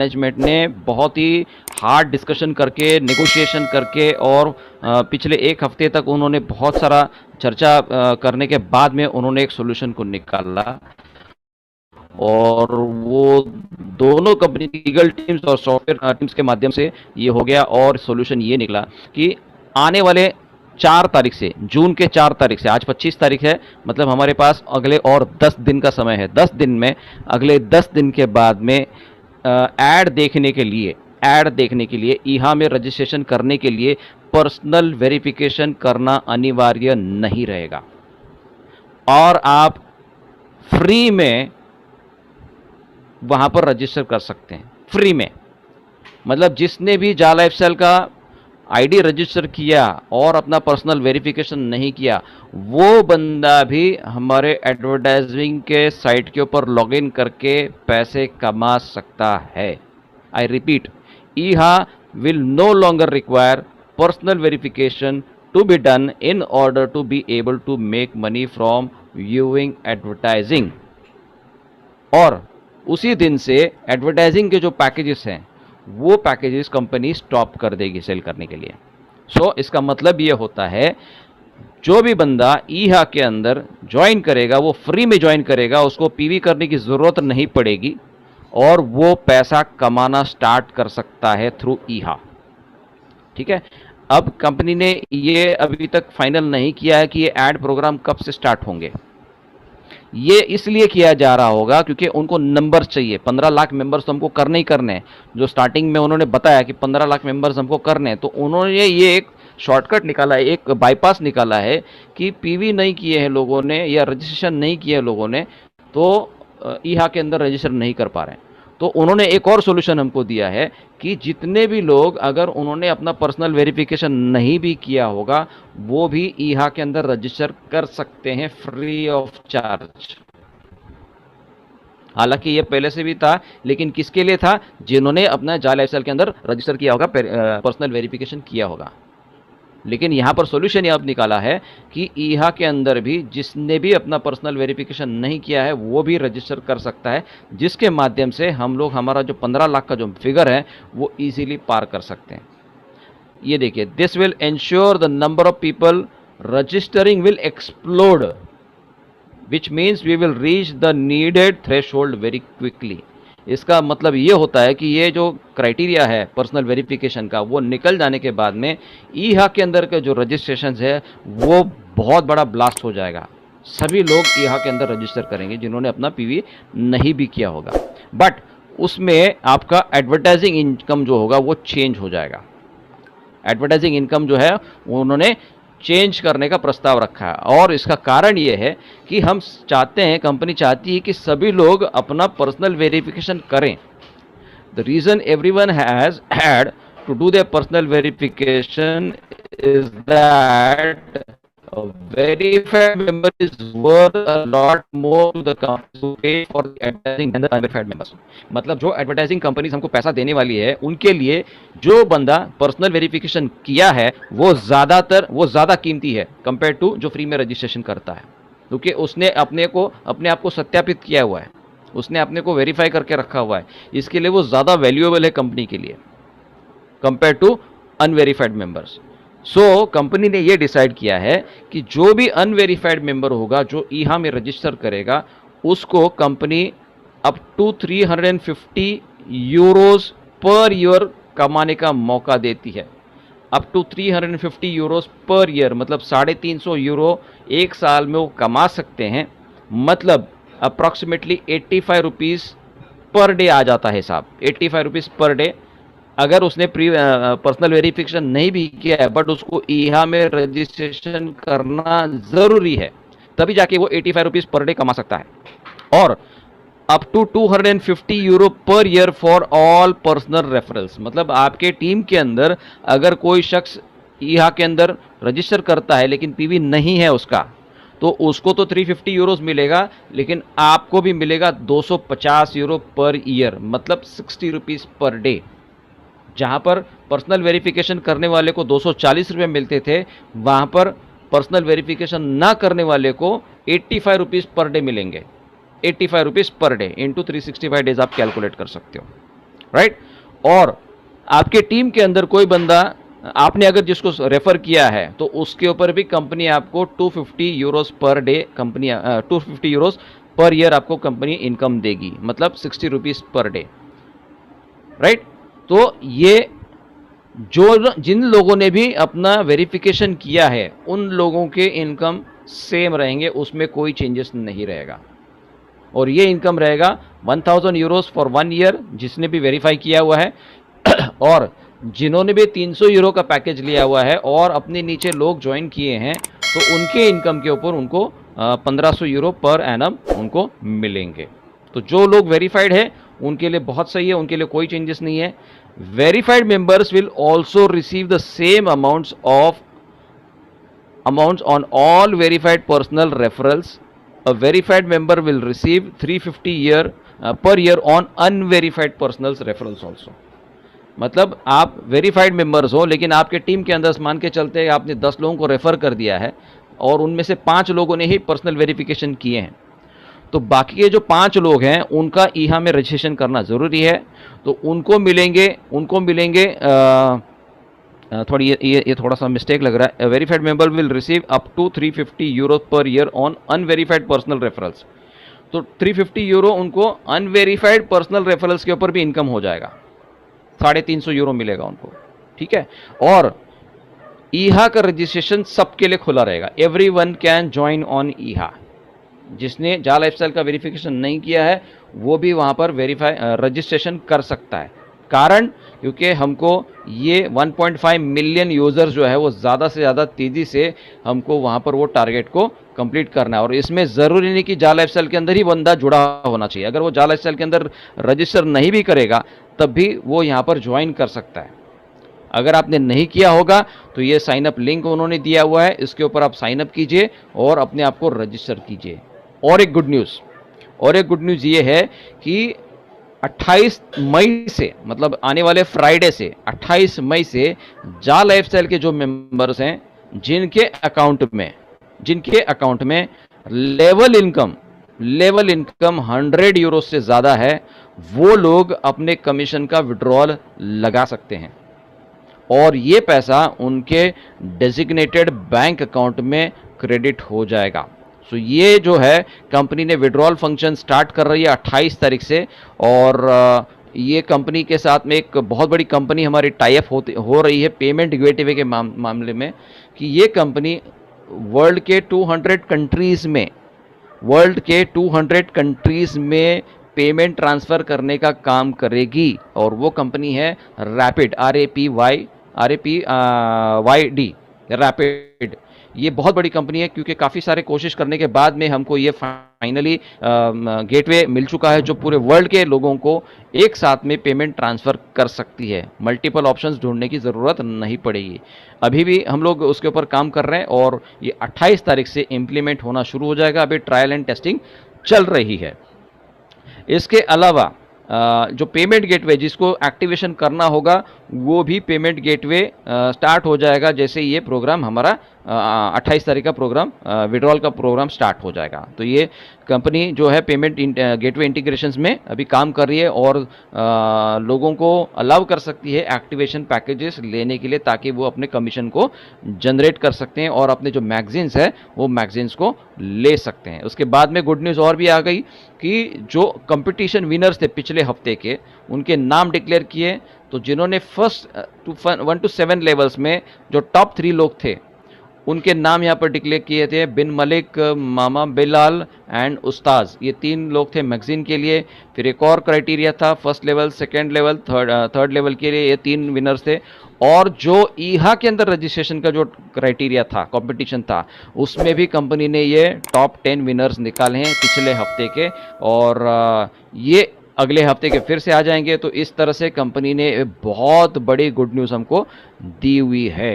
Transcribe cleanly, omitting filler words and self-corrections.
Management ने बहुत ही hard discussion करके, नेगोशिएशन करके और पिछले एक हफ्ते तक उन्होंने बहुत सारा चर्चा करने के बाद में उन्होंने एक सॉल्यूशन को निकाला। और वो दोनों कंपनी की लीगल टीम्स और सॉफ्टवेयर टीम्स के माध्यम से ये हो गया और सॉल्यूशन ये निकला कि आने वाले 4 तारीख से, जून के 4 तारीख से, आज 25 तारीख है, मतलब हमारे पास अगले और 10 दिन का समय है। 10 दिन में, अगले 10 दिन के बाद में ऐड देखने के लिए ईहा में रजिस्ट्रेशन करने के लिए पर्सनल वेरिफिकेशन करना अनिवार्य नहीं रहेगा और आप फ्री में वहां पर रजिस्टर कर सकते हैं। फ्री में मतलब जिसने भी जा लाइफस्टाइल का आईडी रजिस्टर किया और अपना पर्सनल वेरिफिकेशन नहीं किया, वो बंदा भी हमारे एडवर्टाइजिंग के साइट के ऊपर लॉगिन करके पैसे कमा सकता है। I repeat, Eha will no longer require personal verification to be done in order to be able to make money from viewing advertising. और उसी दिन से एडवर्टाइजिंग के जो पैकेजेस हैं वो पैकेजेस कंपनी स्टॉप कर देगी सेल करने के लिए। सो इसका मतलब ये होता है, जो भी बंदा ईहा के अंदर ज्वाइन करेगा वो फ्री में ज्वाइन करेगा, उसको पीवी करने की ज़रूरत नहीं पड़ेगी और वो पैसा कमाना स्टार्ट कर सकता है थ्रू ईहा। ठीक है। अब कंपनी ने ये अभी तक फाइनल नहीं किया है कि ये ऐड प्रोग्राम कब से स्टार्ट होंगे। ये इसलिए किया जा रहा होगा क्योंकि उनको नंबर्स चाहिए। 15 लाख मेंबर्स तो हमको करने ही करने हैं। जो स्टार्टिंग में उन्होंने बताया कि 15 लाख मेंबर्स हमको करने हैं, तो उन्होंने ये एक शॉर्टकट निकाला है, एक बाईपास निकाला है कि पीवी नहीं किए हैं लोगों ने या रजिस्ट्रेशन नहीं किए हैं लोगों ने, तो ईहा के अंदर रजिस्टर नहीं कर पा रहे हैं। तो उन्होंने एक और सॉल्यूशन हमको दिया है कि जितने भी लोग, अगर उन्होंने अपना पर्सनल वेरिफिकेशन नहीं भी किया होगा, वो भी ईहा के अंदर रजिस्टर कर सकते हैं फ्री ऑफ चार्ज। हालांकि ये पहले से भी था, लेकिन किसके लिए था? जिन्होंने अपना जा लाइफस्टाइल के अंदर रजिस्टर किया होगा, पर्सनल वेरिफिकेशन किया होगा। लेकिन यहां पर सॉल्यूशन ये अब निकाला है कि ईहा के अंदर भी जिसने भी अपना पर्सनल वेरिफिकेशन नहीं किया है वो भी रजिस्टर कर सकता है, जिसके माध्यम से हम लोग हमारा जो 15 लाख का जो फिगर है वो इजीली पार कर सकते हैं। ये देखिए, this will ensure the number of people registering will explode, which means we will reach the needed threshold very quickly. इसका मतलब ये होता है कि ये जो क्राइटेरिया है पर्सनल वेरिफिकेशन का, वो निकल जाने के बाद में ईहा के अंदर के जो रजिस्ट्रेशन है वो बहुत बड़ा ब्लास्ट हो जाएगा। सभी लोग ईहा के अंदर रजिस्टर करेंगे जिन्होंने अपना पीवी नहीं भी किया होगा, बट उसमें आपका एडवर्टाइजिंग इनकम जो होगा वो चेंज हो जाएगा। एडवर्टाइजिंग इनकम जो है उन्होंने चेंज करने का प्रस्ताव रखा है और इसका कारण ये है कि हम चाहते हैं, कंपनी चाहती है कि सभी लोग अपना पर्सनल वेरिफिकेशन करें। The reason everyone has had to do their personal verification is that a verified member is worth a lot more to the company to pay for the advertising than the unverified members। मतलब जो advertising companies हमको पैसा देने वाली है उनके लिए जो बंदा पर्सनल वेरिफिकेशन किया है वो ज़्यादा कीमती है कंपेयर टू जो फ्री में रजिस्ट्रेशन करता है, क्योंकि उसने अपने आप को सत्यापित किया हुआ है, उसने अपने को वेरीफाई करके रखा हुआ है। इसके लिए वो ज़्यादा वैल्यूएबल है कंपनी के लिए compare to unverified members. So company ने ये डिसाइड किया है कि जो भी अनवेरीफाइड मेंबर होगा जो ईहा में रजिस्टर करेगा, उसको company up to 350 euros per year कमाने का मौका देती है। Up to 350 euros per year मतलब 350 यूरो एक साल में वो कमा सकते हैं। मतलब अप्रॉक्सीमेटली 85 रुपीज़ पर डे आ जाता है साहब, 85 रुपीज़ पर डे। अगर उसने पर्सनल वेरिफिकेशन नहीं भी किया है बट उसको ईहा में रजिस्ट्रेशन करना ज़रूरी है, तभी जाके वो 85 रुपीज़ पर डे कमा सकता है। और up to 250 euro per year for all personal referrals. मतलब आपके टीम के अंदर अगर कोई शख्स ईहा के अंदर रजिस्टर करता है लेकिन पीवी नहीं है उसका, तो उसको तो 350 यूरोज मिलेगा, लेकिन आपको भी मिलेगा 250 यूरो पर ईयर, मतलब 60 रुपीज़ पर डे। जहां पर पर्सनल वेरिफिकेशन करने वाले को 240 रुपये मिलते थे, वहां पर पर्सनल वेरिफिकेशन ना करने वाले को 85 रुपीज़ पर डे मिलेंगे। 85 rupees per day into 365 days आप कैलकुलेट कर सकते हो। राइट। और आपके टीम के अंदर कोई बंदा, आपने अगर जिसको रेफर किया है तो उसके ऊपर भी कंपनी आपको 250 Euros per day, company 250 Euros per year आपको कंपनी इनकम देगी, मतलब 60 रुपीज पर डे, राइट। तो ये जो जिन लोगों ने भी अपना वेरिफिकेशन किया है उन लोगों के इनकम सेम रहेंगे, उसमें कोई चेंजेस नहीं रहेगा। और ये इनकम रहेगा 1000 यूरोस फॉर 1 ईयर जिसने भी वेरीफाई किया हुआ है और जिन्होंने भी 300 यूरो का पैकेज लिया हुआ है और अपने नीचे लोग ज्वाइन किए हैं तो उनके इनकम के ऊपर उनको 1500 यूरो पर एनम उनको मिलेंगे। तो जो लोग वेरीफाइड है उनके लिए बहुत सही है, उनके लिए कोई चेंजेस नहीं है। Verified members will also receive the same amounts on all verified personal referrals. A verified member will receive 350 per year on unverified personal referrals also. मतलब आप वेरीफाइड मेंबर्स हो लेकिन आपके टीम के अंदर मान के चलते आपने 10 लोगों को रेफर कर दिया है और उनमें से 5 लोगों ने ही पर्सनल वेरिफिकेशन किए हैं, तो बाकी के जो 5 लोग हैं उनका ईहा में रजिस्ट्रेशन करना ज़रूरी है। तो उनको मिलेंगे थोड़ी ये थोड़ा सा मिस्टेक लग रहा है। Verified member will receive up to 350 euro per year on unverified personal referrals. तो 350 यूरो उनको अनवेरीफाइड पर्सनल रेफरल्स के ऊपर भी इनकम हो जाएगा, 350 यूरो मिलेगा उनको, ठीक है। और ईहा का रजिस्ट्रेशन सबके लिए खुला रहेगा, एवरीवन कैन ज्वाइन ऑन ईहा। जिसने जा लाइफस्टाइल का वेरिफिकेशन नहीं किया है वो भी वहाँ पर रजिस्ट्रेशन कर सकता है। कारण क्योंकि हमको ये 1.5 मिलियन यूज़र्स जो है वो ज़्यादा से ज़्यादा तेज़ी से हमको वहाँ पर वो टारगेट को कंप्लीट करना है। और इसमें ज़रूरी नहीं कि जा लाइफस्टाइल के अंदर ही बंदा जुड़ा होना चाहिए, अगर वो जा लाइफस्टाइल के अंदर रजिस्टर नहीं भी करेगा तब भी वो यहाँ पर ज्वाइन कर सकता है। अगर आपने नहीं किया होगा तो ये साइनअप लिंक उन्होंने दिया हुआ है, इसके ऊपर आप साइनअप कीजिए और अपने आप को रजिस्टर कीजिए। और एक गुड न्यूज़ ये है कि 28 मई से, मतलब आने वाले फ्राइडे से 28 मई से जा लाइफस्टाइल के जो मेंबर्स हैं जिनके अकाउंट में लेवल इनकम 100 यूरो से ज़्यादा है वो लोग अपने कमीशन का विड्रॉल लगा सकते हैं और ये पैसा उनके डेजिग्नेटेड बैंक अकाउंट में क्रेडिट हो जाएगा। सो ये जो है कंपनी ने विड्रॉल फंक्शन स्टार्ट कर रही है 28 तारीख से। और ये कंपनी के साथ में एक बहुत बड़ी कंपनी हमारी टाई अप हो रही है पेमेंट गेटवे के मामले में, कि ये कंपनी वर्ल्ड के 200 कंट्रीज़ में पेमेंट ट्रांसफ़र करने का काम करेगी। और वो कंपनी है रैपिड, RAPYD, रैपिड। ये बहुत बड़ी कंपनी है क्योंकि काफ़ी सारे कोशिश करने के बाद में हमको ये फाइनली गेटवे मिल चुका है जो पूरे वर्ल्ड के लोगों को एक साथ में पेमेंट ट्रांसफ़र कर सकती है। मल्टीपल ऑप्शंस ढूंढने की ज़रूरत नहीं पड़ेगी। अभी भी हम लोग उसके ऊपर काम कर रहे हैं और ये 28 तारीख से इम्प्लीमेंट होना शुरू हो जाएगा। अभी ट्रायल एंड टेस्टिंग चल रही है। इसके अलावा जो पेमेंट गेटवे जिसको एक्टिवेशन करना होगा वो भी पेमेंट गेटवे स्टार्ट हो जाएगा जैसे ये प्रोग्राम हमारा 28 तारीख का प्रोग्राम विड्रॉल का प्रोग्राम स्टार्ट हो जाएगा। तो ये कंपनी जो है पेमेंट गेटवे इंटीग्रेशंस में अभी काम कर रही है और लोगों को अलाउ कर सकती है एक्टिवेशन पैकेजेस लेने के लिए ताकि वो अपने कमीशन को जनरेट कर सकते हैं और अपने जो मैगजीन्स है वो मैगजीन्स को ले सकते हैं। उसके बाद में गुड न्यूज़ और भी आ गई कि जो कंपटीशन विनर्स थे पिछले हफ्ते के उनके नाम डिक्लेयर किए। तो जिन्होंने फर्स्ट 1 to 7 लेवल्स में जो टॉप 3 लोग थे उनके नाम यहाँ पर डिक्लेयर किए थे, बिन मलिक, मामा बिलाल एंड उस्ताज। ये 3 लोग थे मैगजीन के लिए। फिर एक और क्राइटेरिया था first level, second level, third level के लिए, ये 3 विनर्स थे। और जो ईहा के अंदर रजिस्ट्रेशन का जो क्राइटेरिया था, कंपटीशन था, उसमें भी कंपनी ने ये टॉप 10 विनर्स निकाले हैं पिछले हफ्ते के और ये अगले हफ्ते के फिर से आ जाएंगे। तो इस तरह से कंपनी ने बहुत बड़ी गुड न्यूज़ हमको दी हुई है।